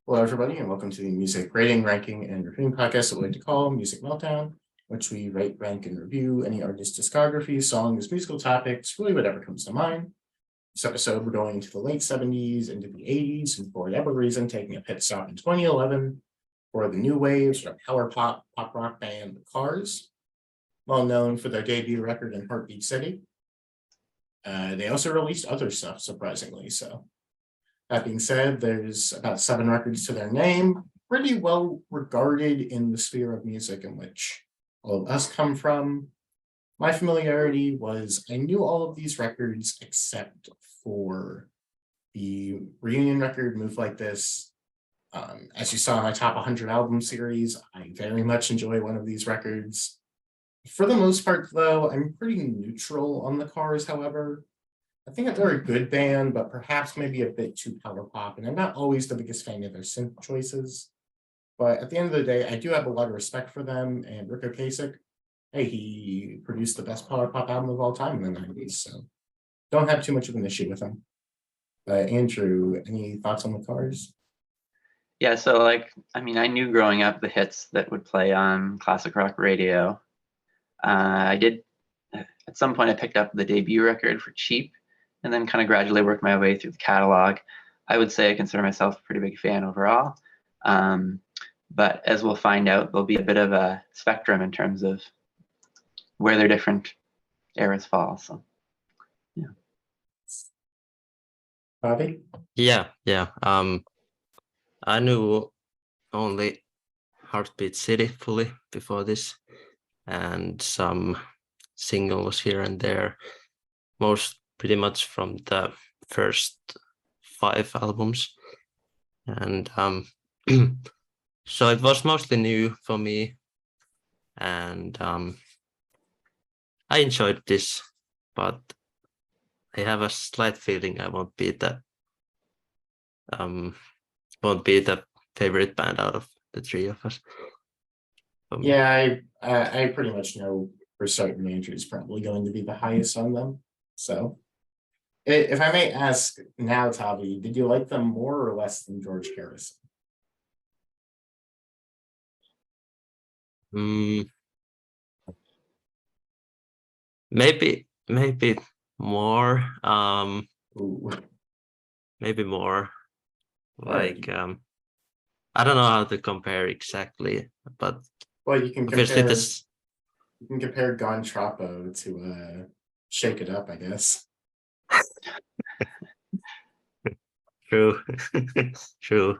Hello, everybody, and welcome to the music rating, ranking, and reviewing podcast that we like to call Music Meltdown, which we rate, rank, and review any artist's discography, songs, musical topics, really whatever comes to mind. This episode, we're going into the late 70s, into the 80s, and for whatever reason, taking a pit stop in 2011 for the new wave sort of power pop rock band The Cars, well known for their debut record in Heartbeat City. They also released other stuff, surprisingly so. That being said, there's about 7 records to their name, pretty well regarded in the sphere of music in which all of us come from. My familiarity was I knew all of these records except for the reunion record, Move Like This. As you saw in my top 100 album series, I very much enjoy one of these records. For the most part, though, I'm pretty neutral on The Cars, however. I think that they're a good band, but perhaps maybe a bit too power pop, and I'm not always the biggest fan of their synth choices. But at the end of the day, I do have a lot of respect for them, and Rico Ocasek, hey, he produced the best power pop album of all time in the 90s, so don't have too much of an issue with him. Andrew, any thoughts on The Cars? Yeah, so I knew growing up the hits that would play on classic rock radio. At some point I picked up the debut record for cheap, and then kind of gradually worked my way through the catalog. I would say I consider myself a pretty big fan overall. But as we'll find out, there'll be a bit of a spectrum in terms of where their different eras fall. So, yeah. Bobby? Yeah. I knew only Heartbeat City fully before this, and some singles here and there, pretty much from the first 5 albums. And so it was mostly new for me, and I enjoyed this, but I have a slight feeling I won't be the favorite band out of the 3 of us. Yeah, I pretty much know for certain Andrew's probably going to be the highest on them. So, if I may ask now, Tavi, did you like them more or less than George Harrison? Maybe more. Ooh. Maybe more. Right. I don't know how to compare exactly, but Well, you can obviously compare this. you can compare Gon Trapo to Shake It Up, I guess. True. True.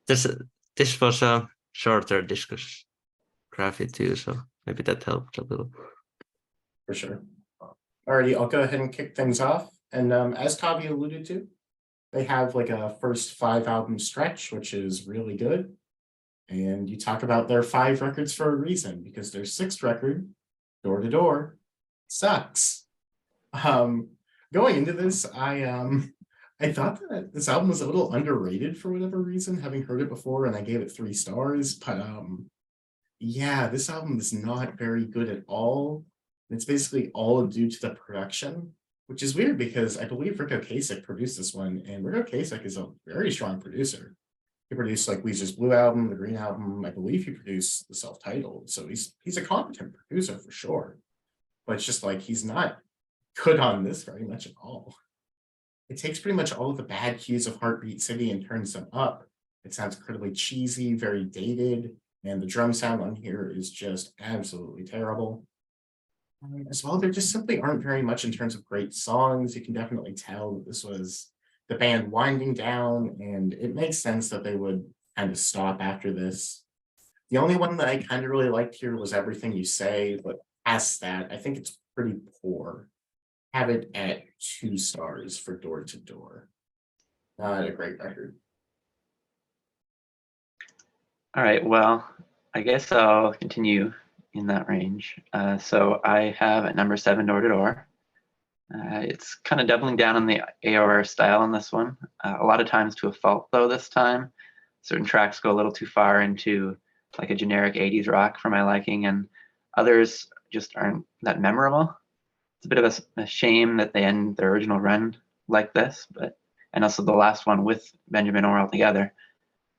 This was a shorter discography too, so maybe that helped a little. For sure. Alrighty, I'll go ahead and kick things off. And as Tavi alluded to, they have like a first 5 album stretch, which is really good. And you talk about their 5 records for a reason, because their 6th record, Door to Door, sucks. Going into this, I thought that this album was a little underrated for whatever reason, having heard it before, and I gave it 3 stars. But yeah, this album is not very good at all. It's basically all due to the production, which is weird because I believe Rico Ocasek produced this one, and Rico Ocasek is a very strong producer. He produced like Weezer's Blue Album, the Green Album. I believe he produced the self-titled, so he's a competent producer for sure. But it's just like he's not good on this very much at all. It takes pretty much all of the bad cues of Heartbeat City and turns them up. It sounds incredibly cheesy, very dated, and the drum sound on here is just absolutely terrible. As well, there just simply aren't very much in terms of great songs. You can definitely tell that this was the band winding down, and it makes sense that they would kind of stop after this. The only one that I kind of really liked here was Everything You Say, but past that, I think it's pretty poor. Have it at 2 stars for Door to Door. Not a great record. All right, well, I guess I'll continue in that range. So I have at number 7, Door to Door. It's kind of doubling down on the AOR style on this one. A lot of times to a fault, though, this time. Certain tracks go a little too far into like a generic 80s rock for my liking, and others just aren't that memorable. It's a bit of a shame that they end their original run like this, but and also the last one with Benjamin Orr altogether.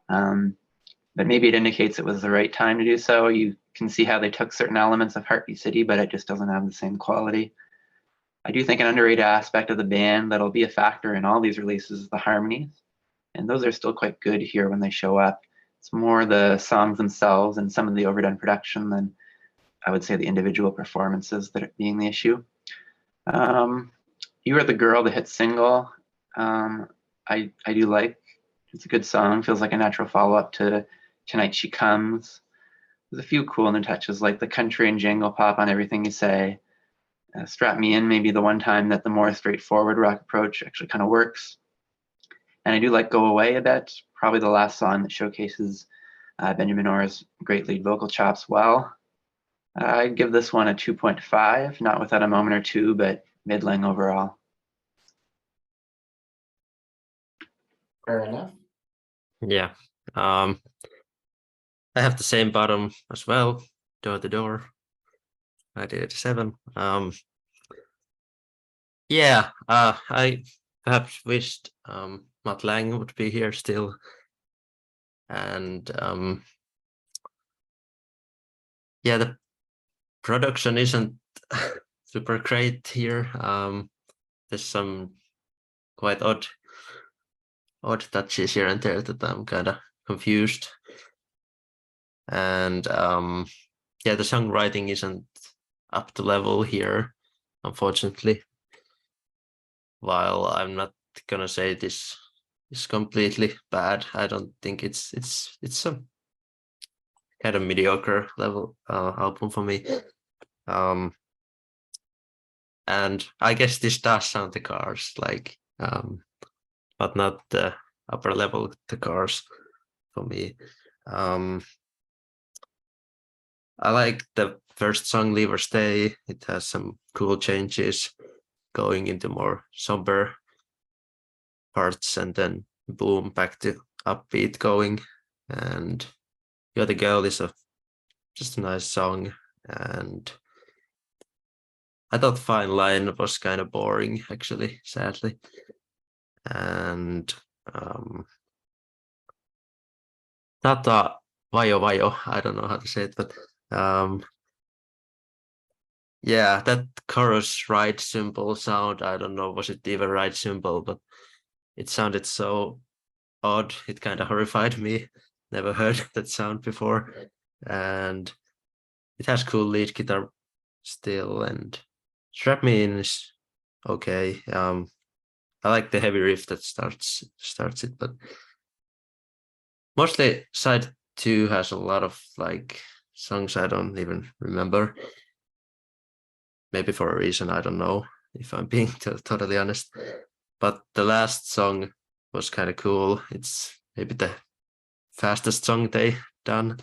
But maybe it indicates it was the right time to do so. You can see how they took certain elements of Heartbeat City, but it just doesn't have the same quality. I do think an underrated aspect of the band that'll be a factor in all these releases is the harmonies. And those are still quite good here when they show up. It's more the songs themselves and some of the overdone production than I would say the individual performances that are being the issue. You Are the Girl, the hit single, I do like. It's a good song, feels like a natural follow-up to Tonight She Comes. There's a few cool new touches like the country and jangle pop on Everything You Say. Strap Me In may be the one time that the more straightforward rock approach actually kind of works. And I do like Go Away a bit, probably the last song that showcases Benjamin Orr's great lead vocal chops well. I'd give this one a 2.5, not without a moment or two, but middling overall. Fair enough. Yeah. I have the same bottom as well, Door to Door, 1987. Yeah, I perhaps wished Matt Lang would be here still. And yeah, the production isn't super great here. There's some quite odd touches here and there that I'm kind of confused. And yeah, the songwriting isn't up to level here, unfortunately. While I'm not gonna say this is completely bad, I don't think it's a kind of mediocre level album for me. And I guess this does sound the Cars, like, but not the upper level the Cars for me. I like the first song, Leave or Stay. It has some cool changes going into more somber parts and then boom, back to upbeat going. And You're the Girl is just a nice song. And I thought Fine Line was kind of boring, actually, sadly. And not Vajo Vajo, I don't know how to say it, but yeah, that chorus right symbol sound, I don't know, was it even right symbol, but it sounded so odd. It kind of horrified me. Never heard that sound before. And it has cool lead guitar still, and Strap Me In is okay. I like the heavy riff that starts it, but mostly side 2 has a lot of like songs I don't even remember. Maybe for a reason, I don't know, if I'm being totally honest. But the last song was kind of cool. It's maybe the fastest song they done.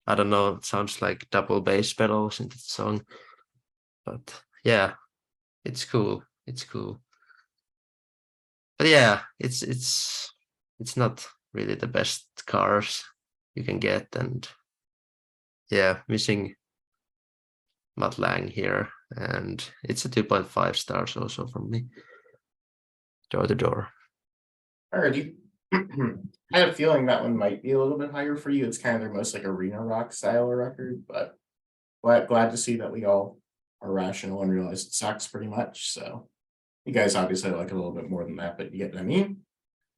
I don't know, it sounds like double bass pedals in the song. But yeah, it's cool. It's cool. But yeah, it's not really the best Cars you can get, and yeah, missing Matt Lang here, and it's a 2.5 stars also from me. Door to Door. Alrighty. I had a feeling that one might be a little bit higher for you. It's kind of their most like arena rock style record, but glad to see that we all are rational and realize it sucks pretty much. So you guys obviously like it a little bit more than that, but you get what I mean.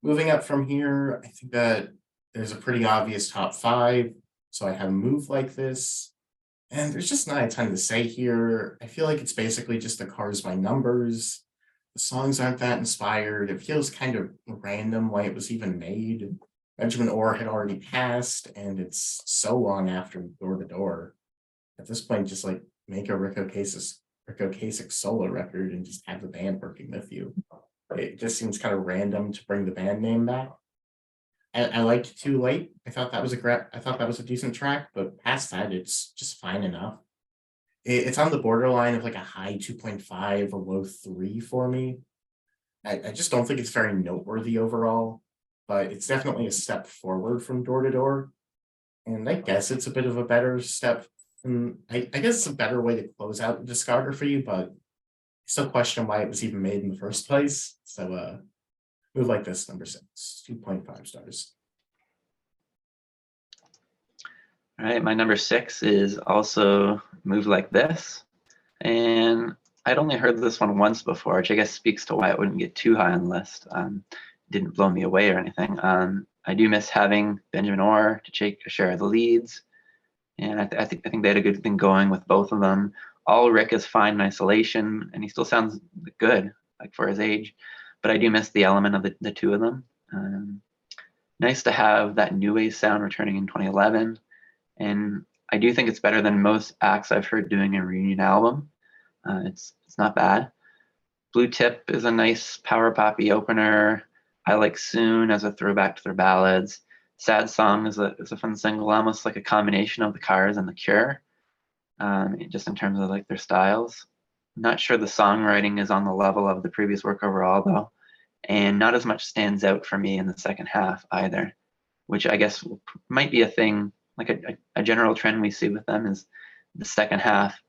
Moving up from here, I think that there's a pretty obvious top 5. So I have Move Like This. And there's just not a ton to say here. I feel like it's basically just the Cars by numbers. The songs aren't that inspired. It feels kind of random why it was even made. Benjamin Orr had already passed, and it's so long after Door to Door. At this point, just like make a Rick Ocasek solo record and just have the band working with you. It just seems kind of random to bring the band name back. I liked Too Late. I thought that was a decent track, but past that, it's just fine enough. It's on the borderline of like a high 2.5, a low 3 for me. I just don't think it's very noteworthy overall, but it's definitely a step forward from Door to Door. And I guess it's a bit of a better step. I guess it's a better way to close out the discography, but I still question why it was even made in the first place. So Move Like This, number 6, 2.5 stars. All right, my number 6 is also Move Like This. And I'd only heard this one once before, which I guess speaks to why it wouldn't get too high on the list. Didn't blow me away or anything. I do miss having Benjamin Orr to take a share of the leads. And I think they had a good thing going with both of them. Ulrich is fine in isolation, and he still sounds good, like for his age. But I do miss the element of the two of them. Nice to have that new wave sound returning in 2011. And I do think it's better than most acts I've heard doing a reunion album. It's not bad. Blue Tip is a nice power poppy opener. I Like Soon as a throwback to their ballads. Sad Song is a fun single, almost like a combination of the Cars and the Cure, just in terms of like their styles. Not sure the songwriting is on the level of the previous work overall though, and not as much stands out for me in the second half either, which I guess might be a thing, like a general trend we see with them is the second half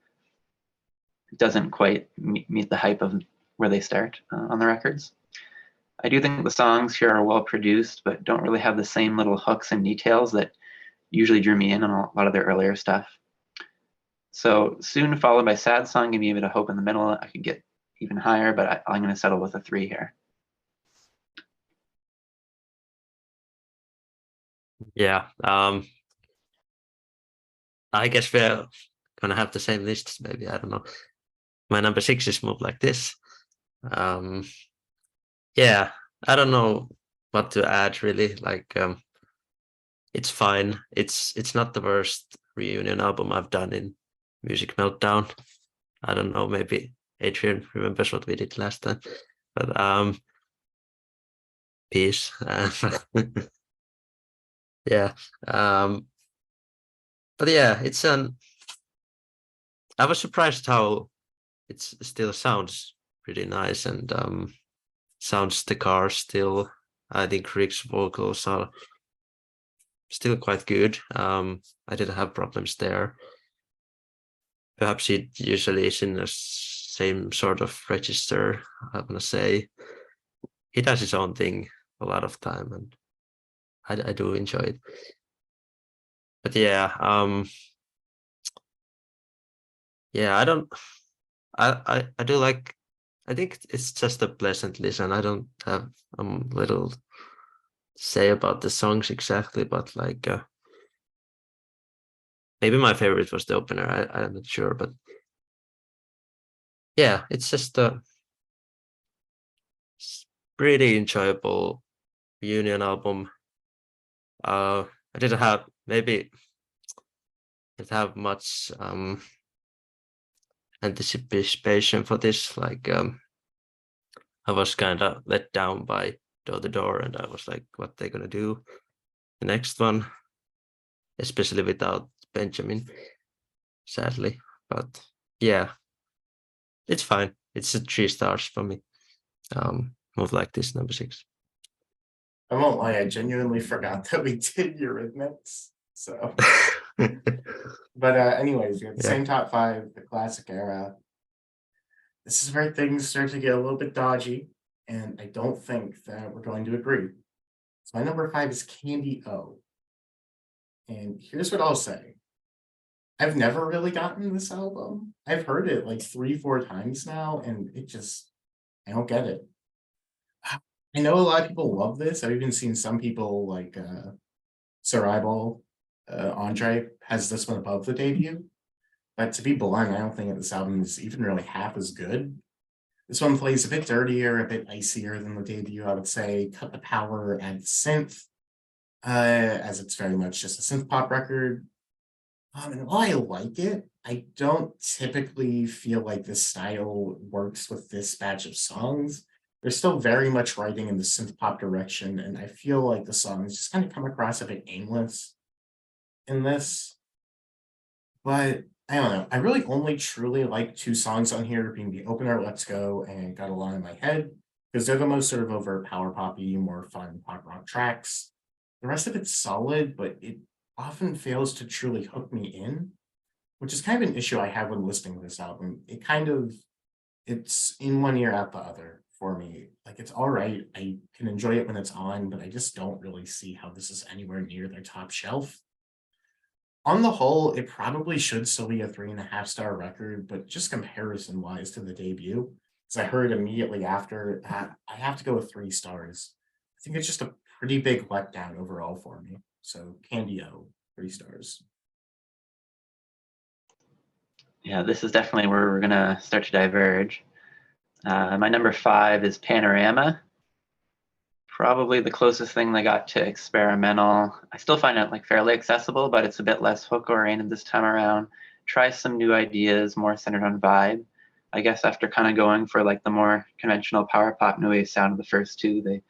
doesn't quite meet the hype of where they start on the records. I do think the songs here are well produced, but don't really have the same little hooks and details that usually drew me in on a lot of their earlier stuff. So Soon followed by Sad Song gave me a bit of hope in the middle. I could get even higher, but I'm going to settle with a 3 here. Yeah, I guess we're gonna have the same lists, maybe, I don't know. My number 6 is Move Like This. Yeah, I don't know what to add really. Like, it's fine. It's not the worst reunion album I've done in Music Meltdown. I don't know, maybe Adrian remembers what we did last time, but peace. Yeah, but yeah, it's I was surprised how it still sounds pretty nice, and sounds the Car still. I think Rick's vocals are still quite good. I didn't have problems there. Perhaps it usually is in the same sort of register, I'm gonna say. He does his own thing a lot of time, and I do enjoy it. But yeah, yeah, I do like, I think it's just a pleasant listen. I don't have little say about the songs exactly, but like maybe my favorite was the opener. I'm not sure, but yeah, it's just a pretty enjoyable reunion album. I didn't have much anticipation for this. Like I was kind of let down by Door to Door, and I was like, what they gonna do the next one, especially without Benjamin, sadly. But yeah, it's fine. It's a 3 stars for me. Move Like This, number 6. I won't lie, I genuinely forgot that we did Eurythmics. So, but anyways, we have the same top 5, the classic era. This is where things start to get a little bit dodgy, and I don't think that we're going to agree. So my number 5 is Candy O. And here's what I'll say. I've never really gotten this album. I've heard it like 3-4 times now, and I don't get it. I know a lot of people love this. I've even seen some people like Cerebral, Andre has this one above the debut. But to be blunt, I don't think that this album is even really half as good. This one plays a bit dirtier, a bit icier than the debut, I would say. Cut the power and synth, as it's very much just a synth pop record. And while I like it, I don't typically feel like this style works with this batch of songs. They're still very much writing in the synth pop direction, and I feel like the songs just kind of come across a bit aimless in this. But I don't know. I really only truly like 2 songs on here, being the opener, Let's Go, and Got a Lot in My Head, because they're the most sort of overt power poppy, more fun pop rock tracks. The rest of it's solid, but it often fails to truly hook me in, which is kind of an issue I have when listening to this album. It's in one ear out the other for me. Like Like it's all right. I can enjoy it when it's on, but I just don't really see how this is anywhere near their top shelf. On the whole, it probably should still be a 3.5-star record, but just comparison wise to the debut, as I heard immediately after, I have to go with 3 stars. I think it's just a pretty big letdown overall for me. So Candio, 3 stars. Yeah, this is definitely where we're gonna start to diverge. My number 5 is Panorama. Probably the closest thing they got to experimental. I still find it like fairly accessible, but it's a bit less hook oriented this time around. Try some new ideas, more centered on vibe. I guess after kind of going for like the more conventional power pop new wave sound of the first two, they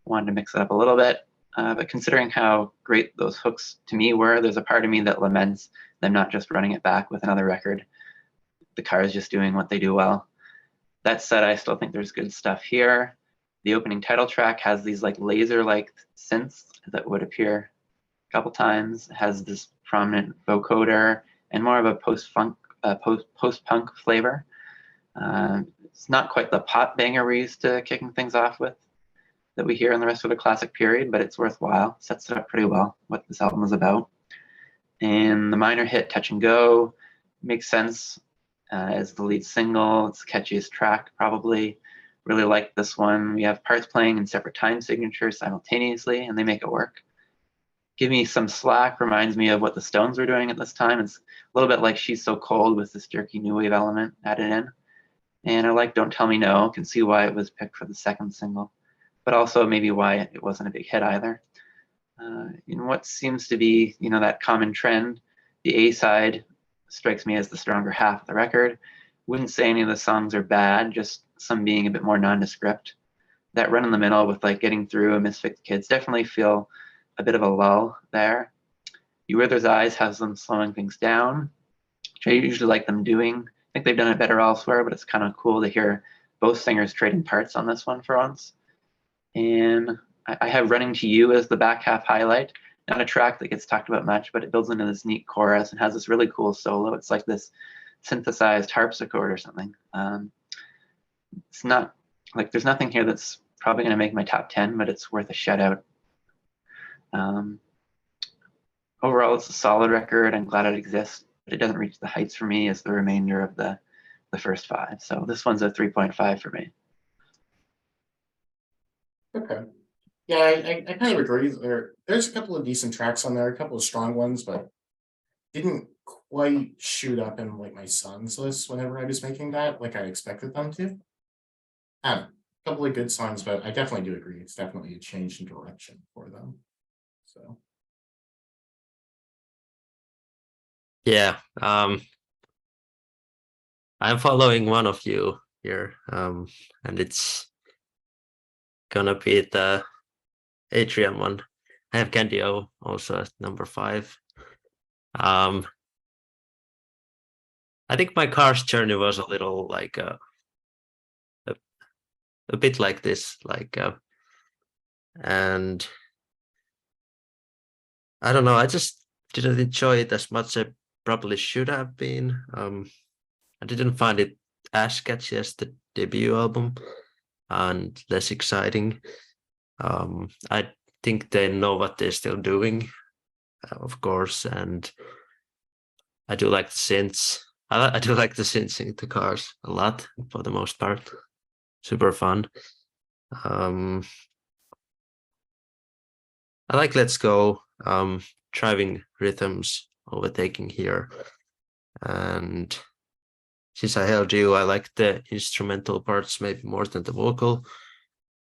wanted to mix it up a little bit. But considering how great those hooks to me were, there's a part of me that laments them not just running it back with another record. The Cars just doing what they do well. That said, I still think there's good stuff here. The opening title track has these like laser-like synths that would appear a couple times. It has this prominent vocoder and more of a post-punk flavor. It's not quite the pop banger we're used to kicking things off with that we hear in the rest of the classic period, but it's worthwhile. Sets it up pretty well, what this album is about. And the minor hit, Touch and Go, makes sense as the lead single. It's the catchiest track, probably. Really like this one. We have parts playing in separate time signatures simultaneously, and they make it work. Give Me Some Slack reminds me of what the Stones were doing at this time. It's a little bit like She's So Cold with this jerky new wave element added in. And I like Don't Tell Me No. Can see why it was picked for the second single, but also maybe why it wasn't a big hit either. In what seems to be, that common trend, the A side strikes me as the stronger half of the record. Wouldn't say any of the songs are bad, just some being a bit more nondescript. That run in the middle with like Getting Through and Misfit Kids definitely feel a bit of a lull there. You Were Those Eyes has them slowing things down, which I usually like them doing. I think they've done it better elsewhere, but it's kind of cool to hear both singers trading parts on this one for once. And I have Running to You as the back half highlight. Not a track that gets talked about much, but it builds into this neat chorus and has this really cool solo. It's like this synthesized harpsichord or something. It's not like there's nothing here that's probably going to make my top 10, but it's worth a shout out. Overall, it's a solid record. I'm glad it exists, but it doesn't reach the heights for me as the remainder of the first 5. So this one's a 3.5 for me. Okay. Yeah, I kind of agree. There's a couple of decent tracks on there, a couple of strong ones, but didn't quite shoot up in like my songs list whenever I was making that, like I expected them to. A couple of good songs, but I definitely do agree. It's definitely a change in direction for them. So Yeah, I'm following one of you here, and it's gonna be the Atrium one. I have Candio also at number 5. I think my car's journey was a little like a bit like this, and I don't know. I just didn't enjoy it as much as I probably should have been. I didn't find it as catchy as the debut album and less exciting. I think they know what they're still doing, of course, and I do like the synths. I do like the synths in the cars a lot for the most part. Super fun. I like Let's Go, driving rhythms overtaking here. And since I held you, I like the instrumental parts maybe more than the vocal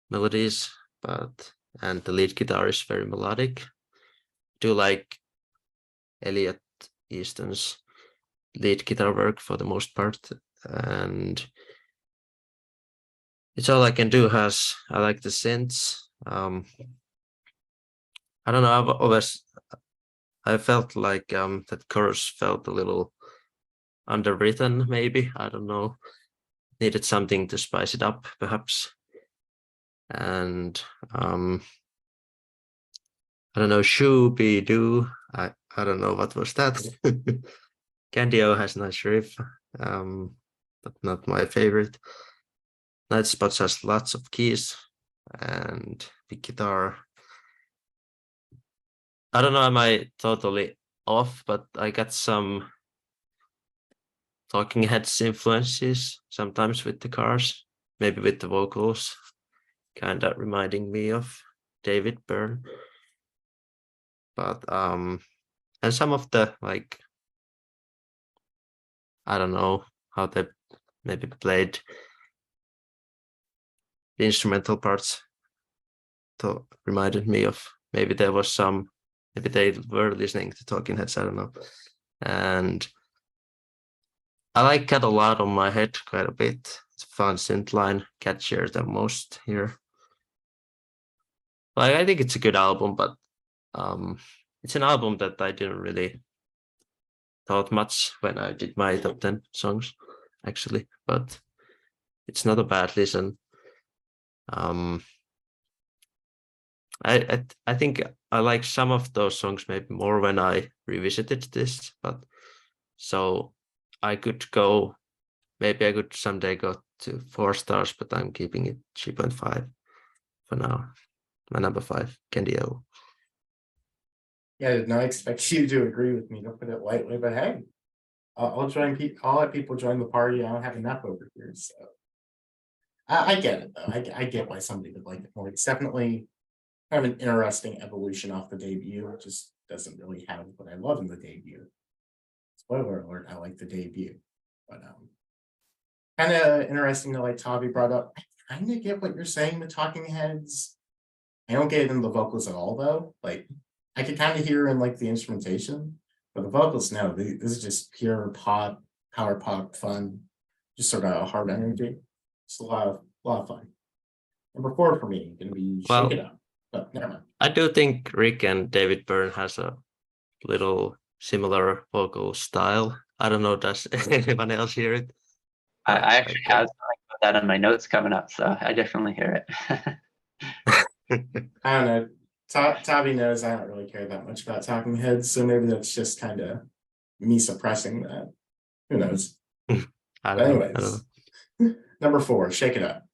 melodies, and the lead guitar is very melodic. I do like Elliot Easton's lead guitar work for the most part, and It's All I Can Do I like the synths. I don't know, I felt like that chorus felt a little underwritten, maybe. I don't know. Needed something to spice it up, perhaps. And I don't know, Shooby Doo. I don't know what was that. Candio has a nice riff, but not my favorite. Night Spots has lots of keys and the guitar. I don't know, am I totally off, but I got some Talking Heads influences sometimes with the cars, maybe with the vocals, kind of reminding me of David Byrne. But and some of the, like, I don't know how they maybe played the instrumental parts reminded me of, maybe there was some, maybe they were listening to Talking Heads, I don't know. And I like Got a Lot on My Head quite a bit. It's a fun synth line, catchier than most here. Like, I think it's a good album, but it's an album that I didn't really thought much when I did my top 10 songs, actually, but it's not a bad listen. I think I like some of those songs maybe more when I revisited this, but so I could go, maybe I could someday go to 4 stars, but I'm keeping it 3.5 for now. My number 5, Candy O. Yeah, I did not expect you to agree with me, to put it lightly, but hey, I'll join people. I'll let people join the party. I don't have enough over here, so I get it though. I get why somebody would like it more. It's definitely kind of an interesting evolution off the debut. It just doesn't really have what I love in the debut. Spoiler alert: I like the debut, but kind of interesting that like Tavi brought up. I kind of get what you're saying. The Talking Heads. I don't get it in the vocals at all though. Like I could kind of hear in like the instrumentation, but the vocals, no. This is just pure pop, power pop fun, just sort of hard energy. It's a lot of fun. Number 4 for me, gonna be Shake It Well, Up. But never mind. I do think Rick and David Byrne has a little similar vocal style. I don't know, does anyone else hear it? But I actually have something about that in my notes coming up, so I definitely hear it. I don't know. Tavi knows I don't really care that much about Talking Heads, so maybe that's just kind of me suppressing that. Who knows? I But don't know. anyways, number 4, Shake It Up.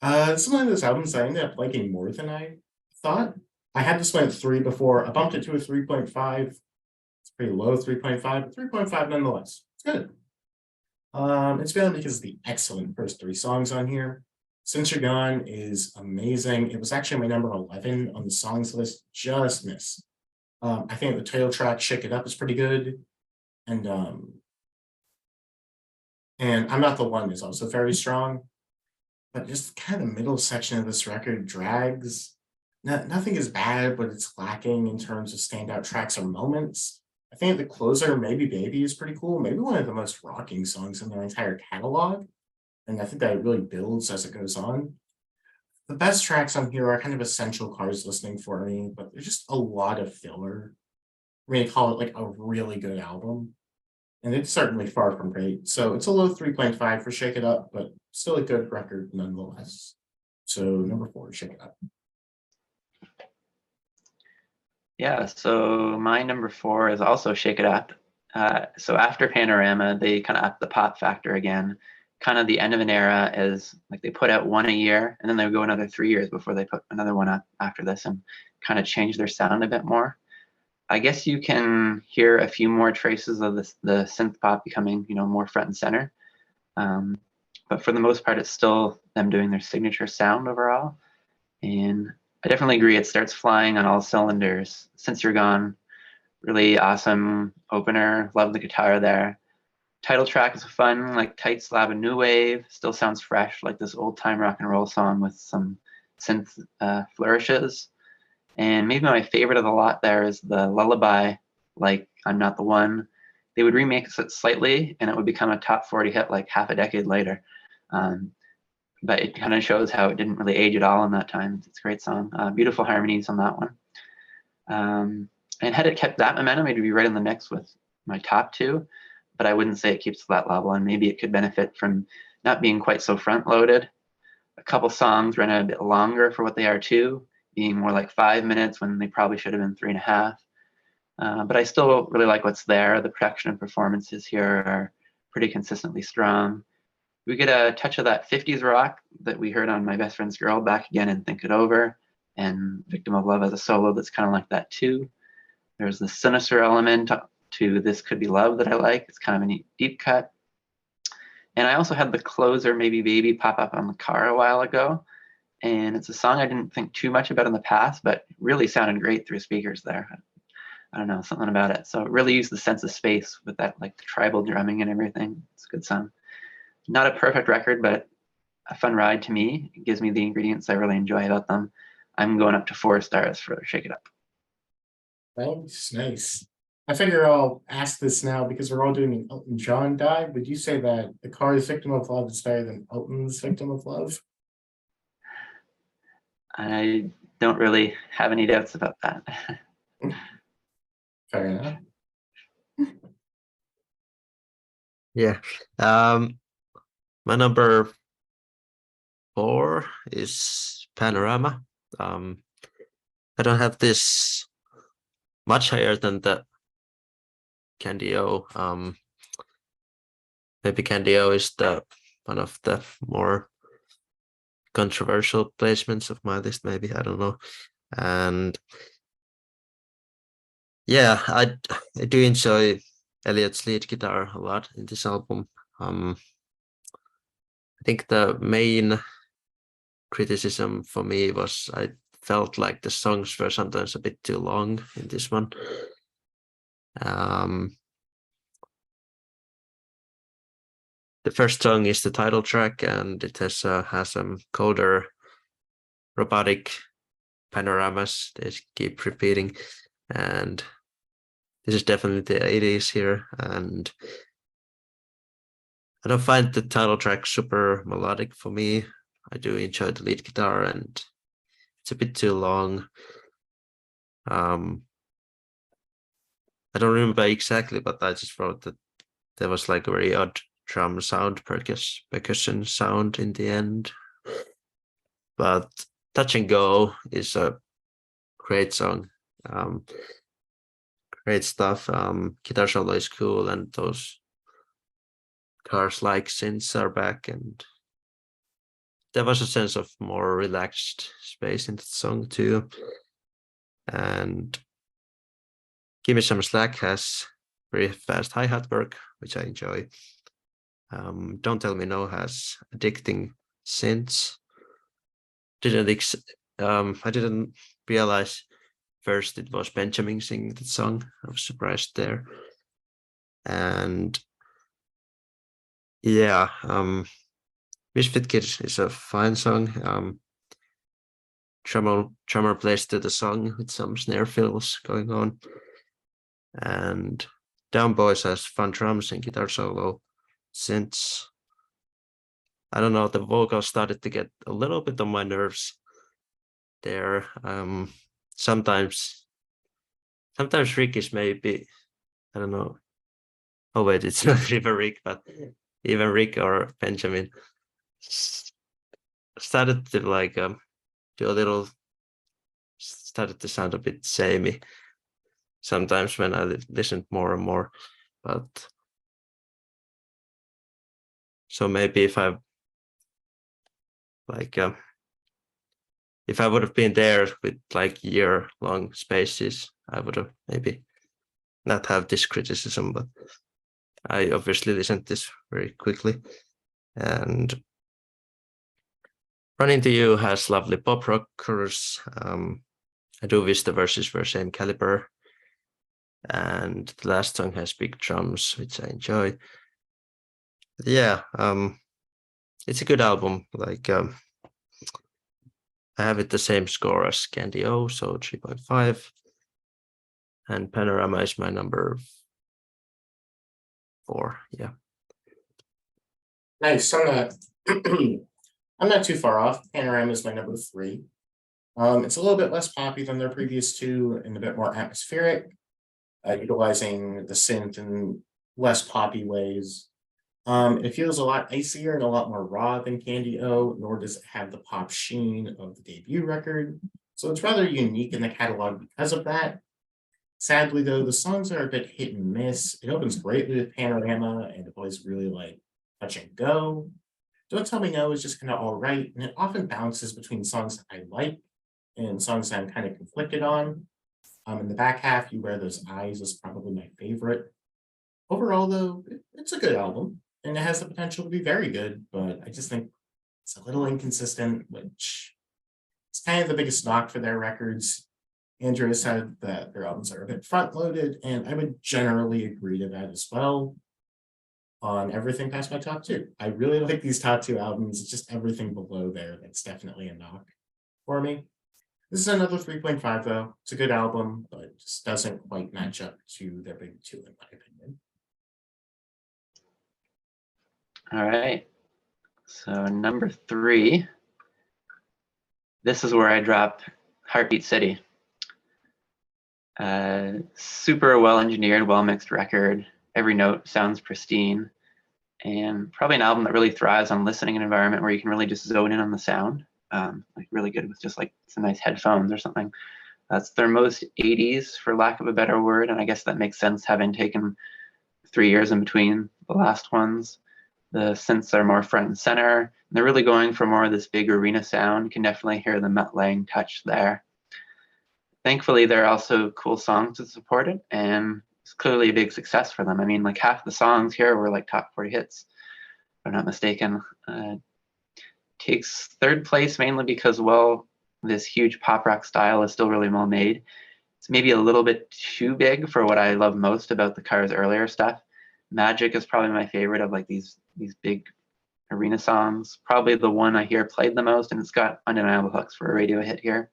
It's one of those albums I ended up liking more than I thought. I had this one at 3 before. I bumped it to a 3.5. It's pretty low, 3.5, but 3.5 nonetheless. It's good. It's been because of the excellent first 3 songs on here. Since You're Gone is amazing. It was actually my number 11 on the songs list, just missed. I think the title track, Shake It Up, is pretty good. And I'm Not the One is also very strong. But just kind of the middle section of this record drags. Nothing is bad, but it's lacking in terms of standout tracks or moments. I think the closer, Maybe Baby, is pretty cool. Maybe one of the most rocking songs in their entire catalog. And I think that it really builds as it goes on. The best tracks on here are kind of essential cars listening for me, but there's just a lot of filler. I mean, I call it like a really good album. And it's certainly far from great. So it's a low 3.5 for Shake It Up, but still a good record nonetheless. So number 4, Shake It Up. Yeah, so my number 4 is also Shake It Up. So after Panorama, they kind of upped the pop factor again. Kind of the end of an era is like they put out one a year, and then they would go another 3 years before they put another one up after this, and kind of change their sound a bit more. I guess you can hear a few more traces of the synth pop becoming, more front and center. But for the most part, it's still them doing their signature sound overall. And I definitely agree. It starts flying on all cylinders. Since You're Gone, really awesome opener. Love the guitar there. Title track is fun, like tight slab of new wave. Still sounds fresh, like this old time rock and roll song with some synth flourishes. And maybe my favorite of the lot there is the lullaby, like I'm Not the One. They would remix it slightly and it would become a top 40 hit like half a decade later. But it kind of shows how it didn't really age at all in that time. It's a great song. Beautiful harmonies on that one. And had it kept that momentum, it'd be right in the mix with my top 2, but I wouldn't say it keeps that level. And maybe it could benefit from not being quite so front loaded. A couple songs run a bit longer for what they are too, being more like 5 minutes when they probably should have been 3.5. But I still really like what's there. The production and performances here are pretty consistently strong. We get a touch of that 50s rock that we heard on My Best Friend's Girl, Back Again and Think It Over, and Victim of Love as a solo that's kind of like that too. There's the sinister element to This Could Be Love that I like. It's kind of a neat deep cut. And I also had the closer, Maybe Baby, pop up on the car a while ago. And it's a song I didn't think too much about in the past, but really sounded great through speakers there. I don't know, something about it. So it really used the sense of space with that like tribal drumming and everything. It's a good song. Not a perfect record, but a fun ride to me. It gives me the ingredients I really enjoy about them. I'm going up to 4 stars for Shake It Up. Nice, nice. I figure I'll ask this now because we're all doing an Elton John dive. Would you say that The Car's Victim of Love is better than Elton's Victim of Love? I don't really have any doubts about that. Fair enough. Yeah. My number 4 is Panorama. I don't have this much higher than the Candy O. Maybe Candy O is the one of the more controversial placements of my list, maybe, I don't know. And yeah, I do enjoy Elliot's lead guitar a lot in this album. I think the main criticism for me was I felt like the songs were sometimes a bit too long in this one. The first song is the title track, and it has some colder robotic panoramas they keep repeating, and this is definitely the 80s here. And I don't find the title track super melodic for me. I do enjoy the lead guitar, and it's a bit too long. I don't remember exactly, but I just wrote that there was like a very odd drum sound, percussion sound in the end. But Touch and Go is a great song. Great stuff. Guitar solo is cool, and those cars-like synths are back, and there was a sense of more relaxed space in the song too. And Give Me Some Slack has very fast hi-hat work, which I enjoy. Don't Tell Me No has addicting synths. I didn't realize first it was Benjamin singing the song. I was surprised there. And yeah, Misfit Kid is a fine song. Drummer plays to the song with some snare fills going on. And Down Boys has fun drums and guitar solo since, I don't know, the vocals started to get a little bit on my nerves there. Sometimes Rick is maybe, I don't know. Oh wait, it's not even Rick, but even Rick or Benjamin started to like do a little, started to sound a bit samey sometimes when I listened more and more. But so maybe if I like if I would have been there with like year-long spaces, I would have maybe not have this criticism, but I obviously listened to this very quickly. And Running to You has lovely pop rock chorus. I do wish the verses were same caliber. And the last song has big drums, which I enjoy. Yeah, it's a good album. Like I have it the same score as Candy O, so 3.5. And Panorama is my number 4. Yeah. Nice. I'm not too far off. Panorama is my number 3. It's a little bit less poppy than their previous 2 and a bit more atmospheric, utilizing the synth in less poppy ways. It feels a lot icier and a lot more raw than Candy O, nor does it have the pop sheen of the debut record. So it's rather unique in the catalog because of that. Sadly, though, the songs are a bit hit and miss. It opens greatly with Panorama, and it plays really like Touch and Go. Don't Tell Me No is just kind of all right, and it often bounces between songs that I like and songs that I'm kind of conflicted on. In the back half, You Wear Those Eyes is probably my favorite. Overall, though, it's a good album, and it has the potential to be very good, but I just think it's a little inconsistent, which is kind of the biggest knock for their records. Andrew said that their albums are a bit front loaded, and I would generally agree to that as well on everything past my top two. I really like these top two albums. It's just everything below there that's definitely a knock for me. This is another 3.5 though. It's a good album, but it just doesn't quite match up to their big two, in my opinion. All right. So number 3. This is where I drop Heartbeat City. Super well engineered, well mixed record. Every note sounds pristine, and probably an album that really thrives on listening in an environment where you can really just zone in on the sound. Like really good with just like some nice headphones or something. That's their most 80s, for lack of a better word, and I guess that makes sense having taken 3 years in between the last ones. The synths are more front and center, and they're really going for more of this big arena sound. You can definitely hear the Mutt Lange touch there. Thankfully, there are also cool songs to support it, and it's clearly a big success for them. I mean, like half the songs here were like top 40 hits, if I'm not mistaken. Takes 3rd place mainly because, well, this huge pop rock style is still really well made. It's maybe a little bit too big for what I love most about the Cars' earlier stuff. Magic is probably my favorite of like these big arena songs. Probably the one I hear played the most, and it's got undeniable hooks for a radio hit here.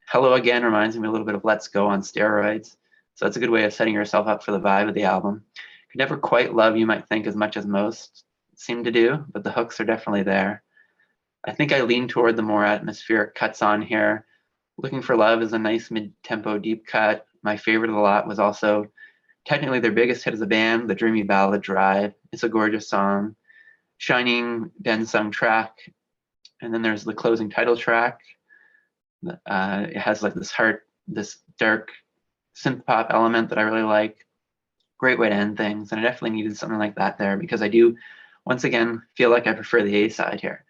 Hello Again reminds me a little bit of Let's Go on steroids. So that's a good way of setting yourself up for the vibe of the album. Could never quite love You Might Think as much as most seem to do, but the hooks are definitely there. I think I lean toward the more atmospheric cuts on here. Looking for Love is a nice mid-tempo deep cut. My favorite of the lot was also technically their biggest hit as a band, the dreamy ballad Drive. It's a gorgeous song. Shining Ben sung track. And then there's the closing title track. It has like this dark synth pop element that I really like. Great way to end things. And I definitely needed something like that there because I do, once again, feel like I prefer the A side here.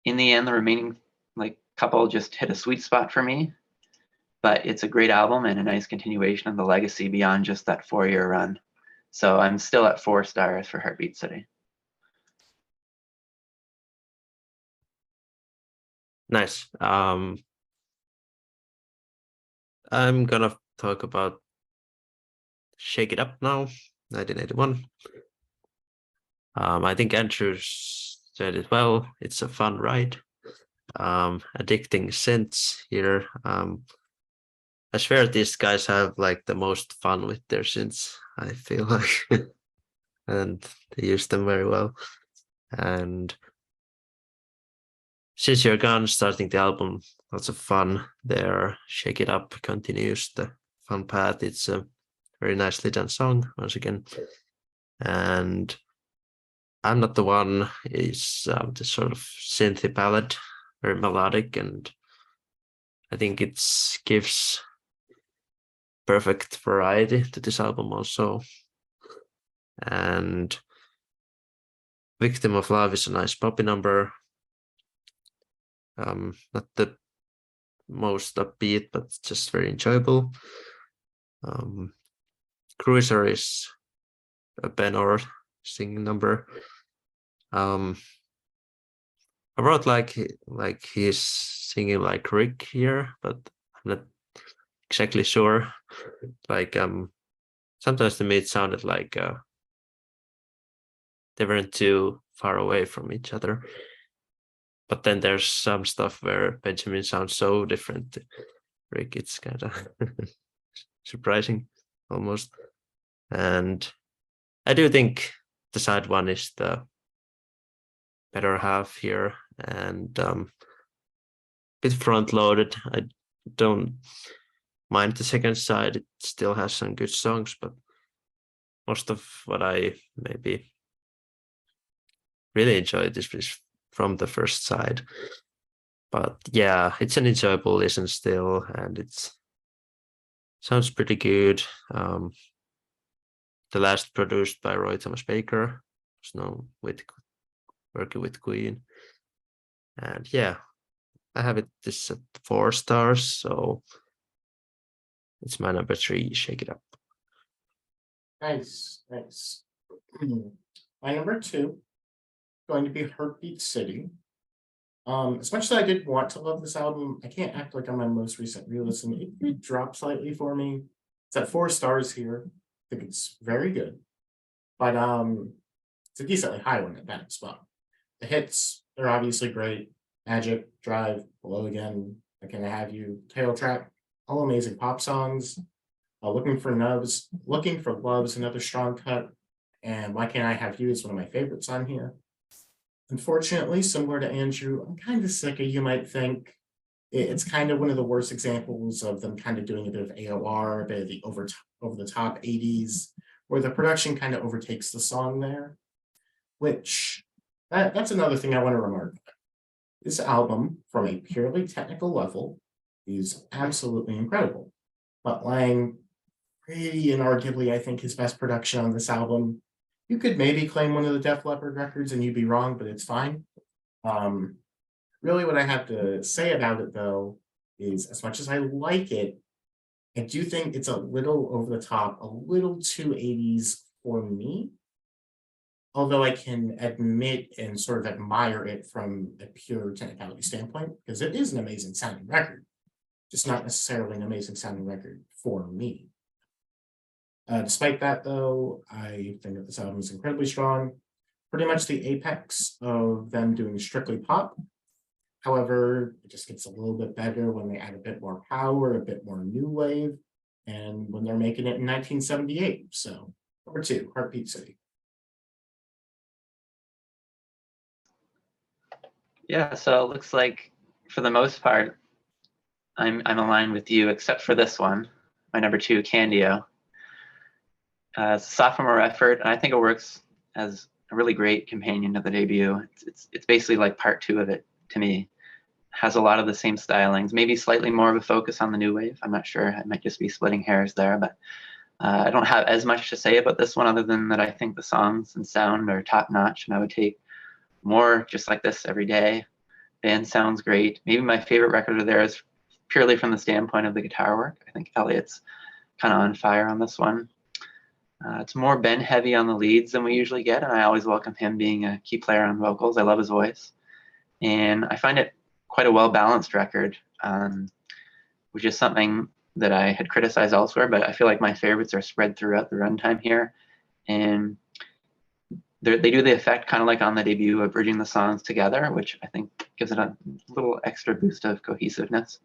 In the end, the remaining like couple just hit a sweet spot for me, but it's a great album and a nice continuation of the legacy beyond just that 4-year run. So I'm still at 4 stars for Heartbeat City. Nice. I'm gonna talk about Shake It Up now, 1981. I think Andrew said it well. It's a fun ride. Addicting synths here. I swear these guys have like the most fun with their synths, I feel like. And they use them very well. And Since You're Gone, starting the album, lots of fun there. Shake It Up continues the fun path. It's a very nicely done song, once again. And I'm Not the One is the sort of synthy ballad, very melodic, and I think it gives perfect variety to this album also. And Victim of Love is a nice poppy number. Not the most upbeat, but just very enjoyable. Cruiser is a Ben Orr singing number. I wrote like he's singing like Rick here, but I'm not exactly sure. Like sometimes to me it sounded like they weren't too far away from each other. But then there's some stuff where Benjamin sounds so different to Rick. It's kind of surprising almost. And I do think the side one is the better half here, and bit front loaded. I don't mind the second side. It still has some good songs, but most of what I maybe really enjoyed is from the first side. But yeah, it's an enjoyable listen still, and it sounds pretty good. The last produced by Roy Thomas Baker, Snow with working with Queen. And yeah, I have it this at 4 stars, so it's my number 3, Shake It Up. Nice, nice. My number 2, going to be Heartbeat City. As much as I did want to love this album, I can't act like on my most recent re-listen. It did drop slightly for me. It's at 4 stars here. I think it's very good. But it's a decently high one at that as well. The hits are obviously great. Magic, Drive, Below Again, I Can Have You, Title Track, all amazing pop songs. Looking for Love's another strong cut, and Why Can't I Have You is one of my favorites on here. Unfortunately, similar to Andrew, I'm kind of sick of You Might Think. It's kind of one of the worst examples of them kind of doing a bit of AOR, a bit of the over the top 80s, where the production kind of overtakes the song there. Which that's another thing I want to remark. This album, from a purely technical level, is absolutely incredible. But Lang, pretty inarguably, I think, his best production on this album. You could maybe claim one of the Def Leppard records and you'd be wrong, but it's fine. Really what I have to say about it, though, is as much as I like it, I do think it's a little over the top, a little too 80s for me. Although I can admit and sort of admire it from a pure technicality standpoint, because it is an amazing sounding record, just not necessarily an amazing sounding record for me. Despite that, though, I think that this album is incredibly strong, pretty much the apex of them doing strictly pop. However, it just gets a little bit better when they add a bit more power, a bit more new wave, and when they're making it in 1978. So, number 2, Heartbeat City. Yeah, so it looks like for the most part, I'm aligned with you, except for this one, my number 2, Candio. It's a sophomore effort, and I think it works as a really great companion to the debut. It's basically like part 2 of it to me. Has a lot of the same stylings, maybe slightly more of a focus on the new wave. I'm not sure. I might just be splitting hairs there, but I don't have as much to say about this one other than that I think the songs and sound are top notch, and I would take more just like this every day. Band sounds great. Maybe my favorite record of theirs purely from the standpoint of the guitar work. I think Elliot's kind of on fire on this one. It's more Ben heavy on the leads than we usually get, and I always welcome him being a key player on vocals. I love his voice. And I find it quite a well-balanced record, which is something that I had criticized elsewhere, but I feel like my favorites are spread throughout the runtime here. And they do the effect kind of like on the debut of bridging the songs together, which I think gives it a little extra boost of cohesiveness.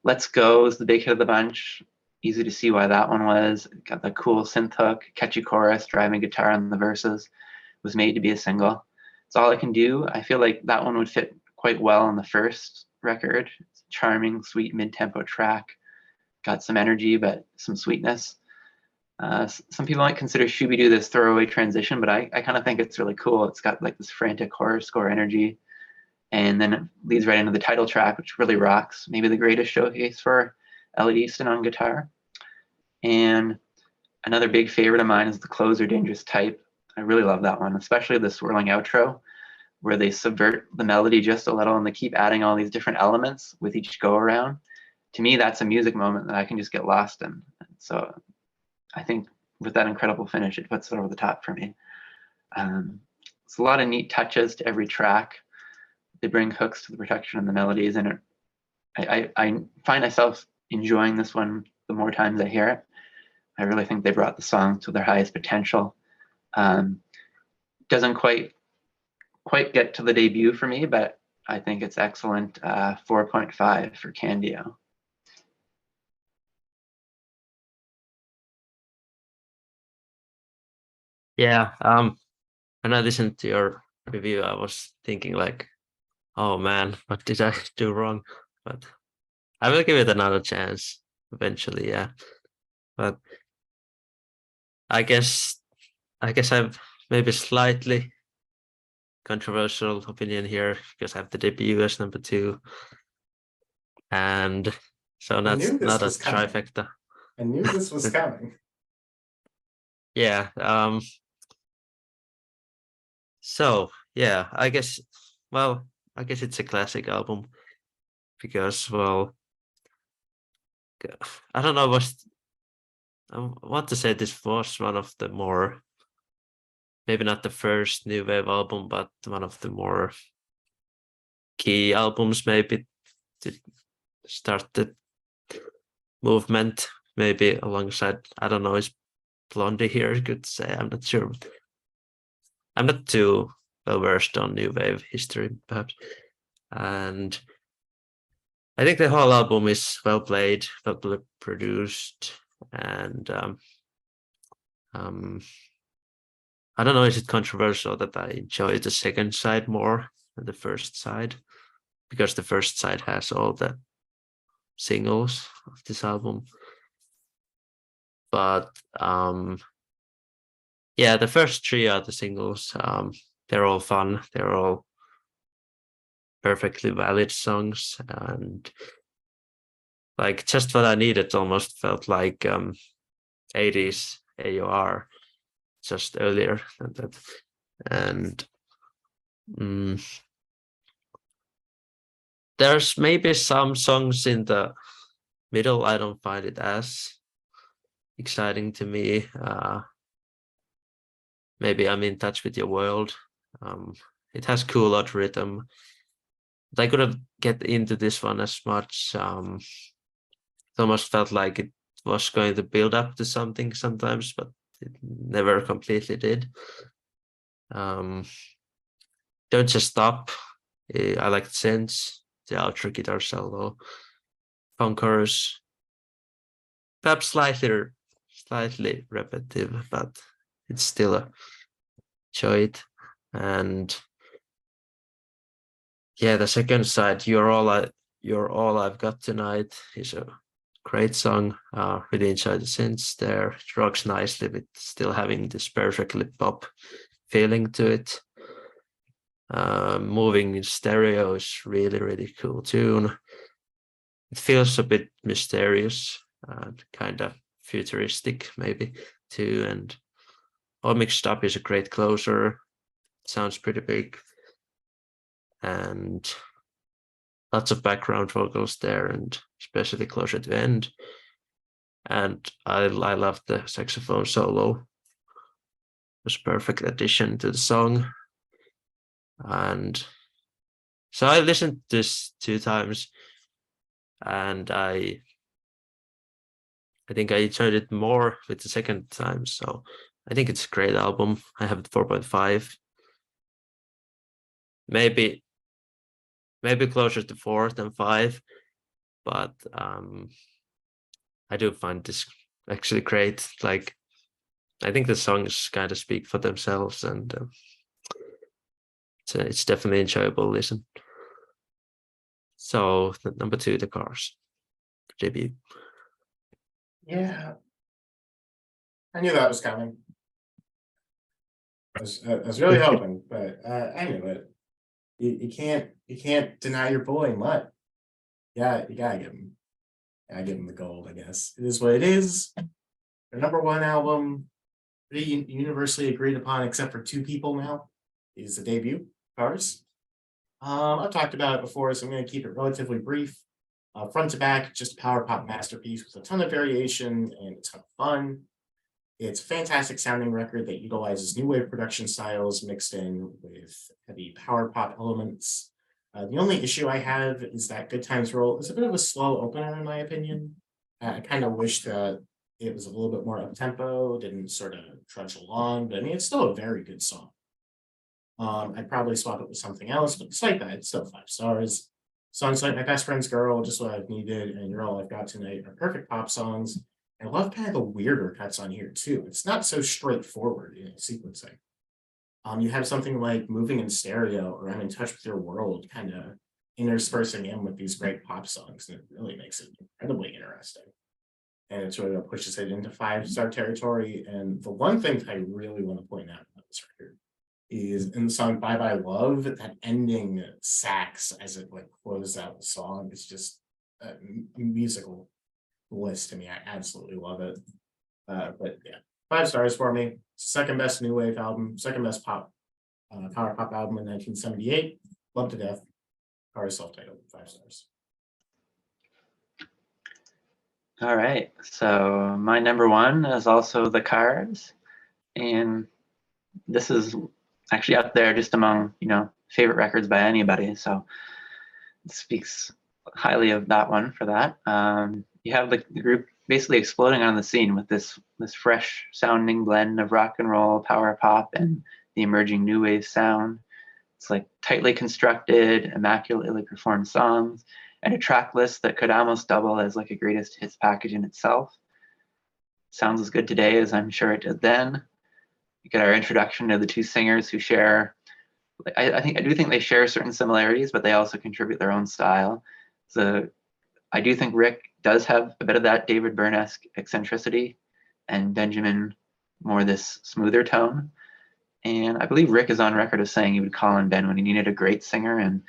Let's Go is the big hit of the bunch. Easy to see why that one was. Got the cool synth hook, catchy chorus, driving guitar on the verses. Was made to be a single. It's All I Can Do. I feel like that one would fit quite well on the first record. It's a charming, sweet mid-tempo track. Got some energy, but some sweetness. Some people might consider Shooby-Doo this throwaway transition, but I kind of think it's really cool. It's got like this frantic horror score energy. And then it leads right into the title track, which really rocks. Maybe the greatest showcase for Elliot Easton on guitar. And another big favorite of mine is the closer, Dangerous Type. I really love that one, especially the swirling outro, where they subvert the melody just a little and they keep adding all these different elements with each go around. To me, that's a music moment that I can just get lost in. So I think with that incredible finish, it puts it over the top for me. It's a lot of neat touches to every track. They bring hooks to the production and the melodies, and I find myself enjoying this one the more times I hear it. I really think they brought the song to their highest potential. Doesn't quite get to the debut for me, but I think it's excellent. 4.5 for Candio. Yeah, when I listened to your review, I was thinking like, oh man, what did I do wrong? But I will give it another chance eventually, yeah. But I guess I've maybe slightly controversial opinion here because I have the debut as number 2. And so that's knew this not a was coming. trifecta. I knew this was coming. Yeah, So yeah, I guess. Well, I guess it's a classic album because, well, I don't know. I want to say this was one of the more, maybe not the first new wave album, but one of the more key albums, maybe to start the movement. Maybe alongside, I don't know, is Blondie here? Good to say. I'm not sure. I'm not too well versed on new wave history, perhaps. And I think the whole album is well played, well produced, and I don't know, is it controversial that I enjoy the second side more than the first side? Because the first side has all the singles of this album. But yeah, the first three are the singles. They're all fun. They're all perfectly valid songs, and like just what I needed. Almost felt like 80s AOR just earlier than that. And there's maybe some songs in the middle I don't find it as exciting to me. Maybe I'm in touch with your world. It has cool odd rhythm. But I couldn't get into this one as much. It almost felt like it was going to build up to something sometimes, but it never completely did. Don't Just Stop. I like the synths, the outro guitar solo, fun chorus. Perhaps slightly repetitive, but it's still a joy. And yeah, the second side, You're All I've Got Tonight, is a great song. Really enjoy the synths there. It rocks nicely with still having this perfectly pop feeling to it. Moving in Stereo is really cool tune. It feels a bit mysterious and kind of futuristic maybe too. And All Mixed Up is a great closer. Sounds pretty big. And lots of background vocals there, and especially closer to the end. And I love the saxophone solo. It was a perfect addition to the song. And so I listened to this 2 times, and I think I enjoyed it more with the second time. So I think it's a great album. I have it 4.5. Maybe closer to 4 than 5, but I do find this actually great. Like, I think the songs kind of speak for themselves, and it's definitely enjoyable listen. So number 2, The Cars debut. Yeah. I knew that was coming. I was really hoping, but I knew it. You can't deny your boy Mutt. Yeah, you gotta give him. I give him the gold, I guess. It is what it is. Their number 1 album, pretty universally agreed upon, except for 2 people now, is the debut, Cars. I've talked about it before, so I'm going to keep it relatively brief. Front to back, just a power pop masterpiece with a ton of variation and a ton of fun. It's a fantastic sounding record that utilizes new wave production styles mixed in with heavy power pop elements. The only issue I have is that Good Times Roll is a bit of a slow opener, in my opinion. I kind of wish that it was a little bit more up-tempo, didn't sort of trudge along, but I mean, it's still a very good song. I'd probably swap it with something else, but despite that, it's still 5 stars. Songs like My Best Friend's Girl, Just What I've Needed, and You're All I've Got Tonight are perfect pop songs. I love kind of the weirder cuts on here too. It's not so straightforward in its sequencing. You have something like Moving in Stereo or I'm in Touch with Your World kind of interspersing in with these great pop songs, and it really makes it incredibly interesting. And it sort of pushes it into 5-star territory. And the one thing that I really want to point out about this record is in the song Bye Bye Love, that ending sax as it like closes out the song is just musical bliss to me. I absolutely love it. But yeah, 5 stars for me. Second best new wave album, second best pop Power pop album in 1978. Love to death. Car is self-titled, 5 stars. All right, so my number one is also the Cars, and this is actually up there just among, you know, favorite records by anybody. So it speaks highly of that one for that. You have the group basically exploding on the scene with this fresh sounding blend of rock and roll, power pop, and the emerging new wave sound. It's like tightly constructed, immaculately performed songs, and a track list that could almost double as like a greatest hits package in itself. Sounds as good today as I'm sure it did then. We get our introduction to the two singers who share, I do think they share certain similarities, but they also contribute their own style. So I do think Rick does have a bit of that David Byrne-esque eccentricity, and Benjamin more this smoother tone. And I believe Rick is on record as saying he would call on Ben when he needed a great singer, and